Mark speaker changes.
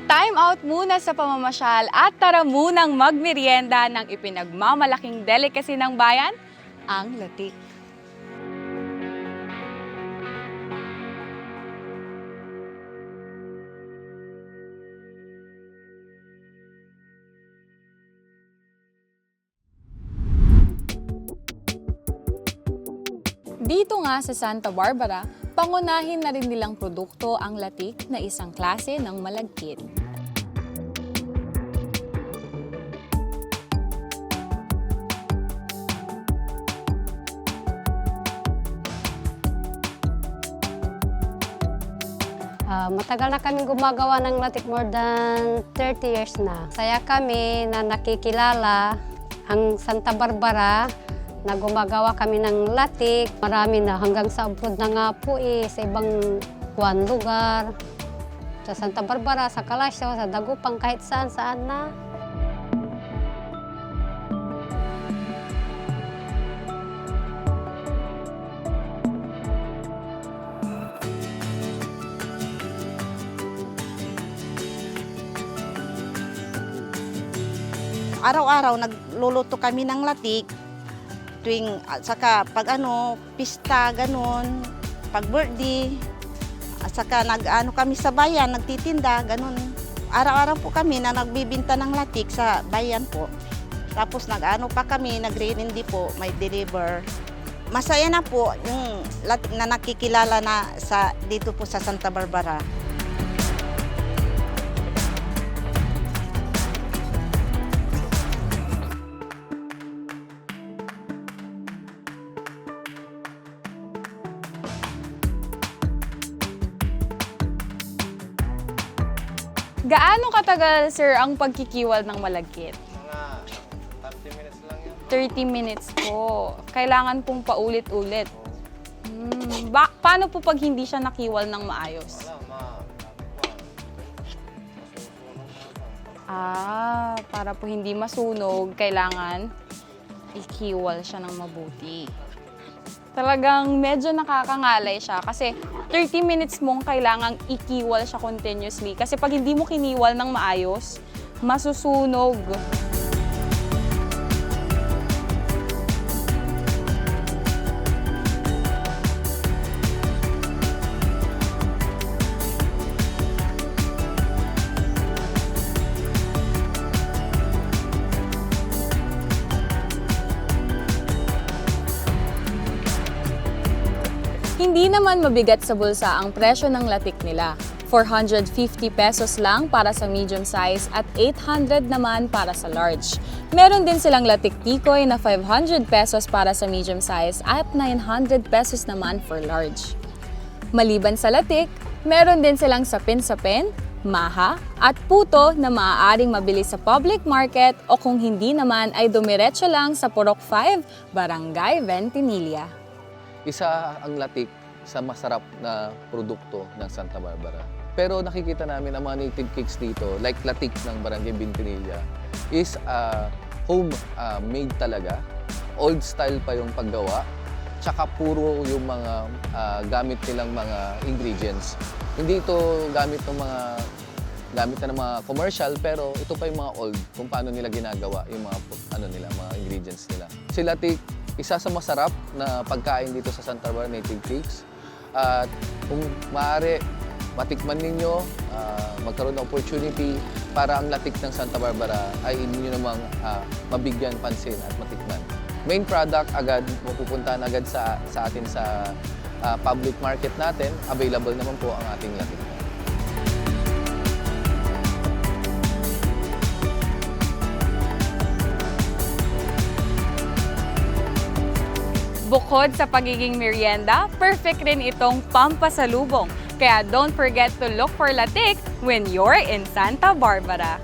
Speaker 1: Time out muna sa pamamasyal at tara munang magmerienda ng ipinagmamalaking delicacy ng bayan, ang latik. Dito nga sa Santa Barbara, pangunahin na rin nilang produkto ang latik na isang klase ng malagkit.
Speaker 2: Matagal na kaming gumagawa ng latik, more than 30 years na. Saya kami na nakikilala ang Santa Barbara na gumagawa kami ng latik. Marami na hanggang sa abroad na nga po sa ibang lugar. Sa Santa Barbara, sa Kalasyaw, sa Dagupang, kahit saan-saan na.
Speaker 3: Araw-araw nagluluto kami ng latik tuwing saka pag pista ganun, pag birthday, saka kami sa bayan nagtitinda ganun. Araw-araw po kami na nagbibinta ng latik sa bayan po. Tapos pa kami, nagre-rendi po, may deliver. Masaya na po yung latik na nakikilala na dito po sa Santa Barbara.
Speaker 1: Gaano katagal, sir, ang pagkikiwal ng malagkit?
Speaker 4: Mga 30 minutes lang yun.
Speaker 1: 30 minutes po. Kailangan pong paulit-ulit. Paano po pag hindi siya nakiwal ng maayos? Para po hindi masunog, kailangan ikiwal siya ng mabuti. Talagang medyo nakakangalay siya kasi 30 minutes mong kailangang ikiwal siya continuously. Kasi pag hindi mo kiniwal ng maayos, masusunog. Hindi naman mabigat sa bulsa ang presyo ng latik nila. 450 pesos lang para sa medium size at 800 naman para sa large. Meron din silang latik tikoy na 500 pesos para sa medium size at 900 pesos naman for large. Maliban sa latik, meron din silang sapin-sapin, maha at puto na maaaring mabili sa public market o kung hindi naman ay dumiretso lang sa Purok 5, Barangay Ventimilla.
Speaker 4: Isa ang latik sa masarap na produkto ng Santa Barbara. Pero nakikita namin ang mga native cakes dito, like latik ng Barangay Ventimilla, is home-made talaga. Old style pa yung paggawa. Tsaka puro yung mga gamit nilang mga ingredients. Hindi ito gamit ng mga commercial, pero ito pa yung mga old kung paano nila ginagawa yung mga mga ingredients nila. Si latik, isa sa masarap na pagkain dito sa Santa Barbara Native Cakes. At kung maaari, matikman ninyo, magkaroon ng opportunity para ang latik ng Santa Barbara ay inyo namang mabigyan pansin at matikman. Main product agad, mapupuntahan agad sa atin sa public market natin. Available naman po ang ating latik.
Speaker 1: Bukod sa pagiging merienda, perfect rin itong pampasalubong. Kaya don't forget to look for latik when you're in Santa Barbara.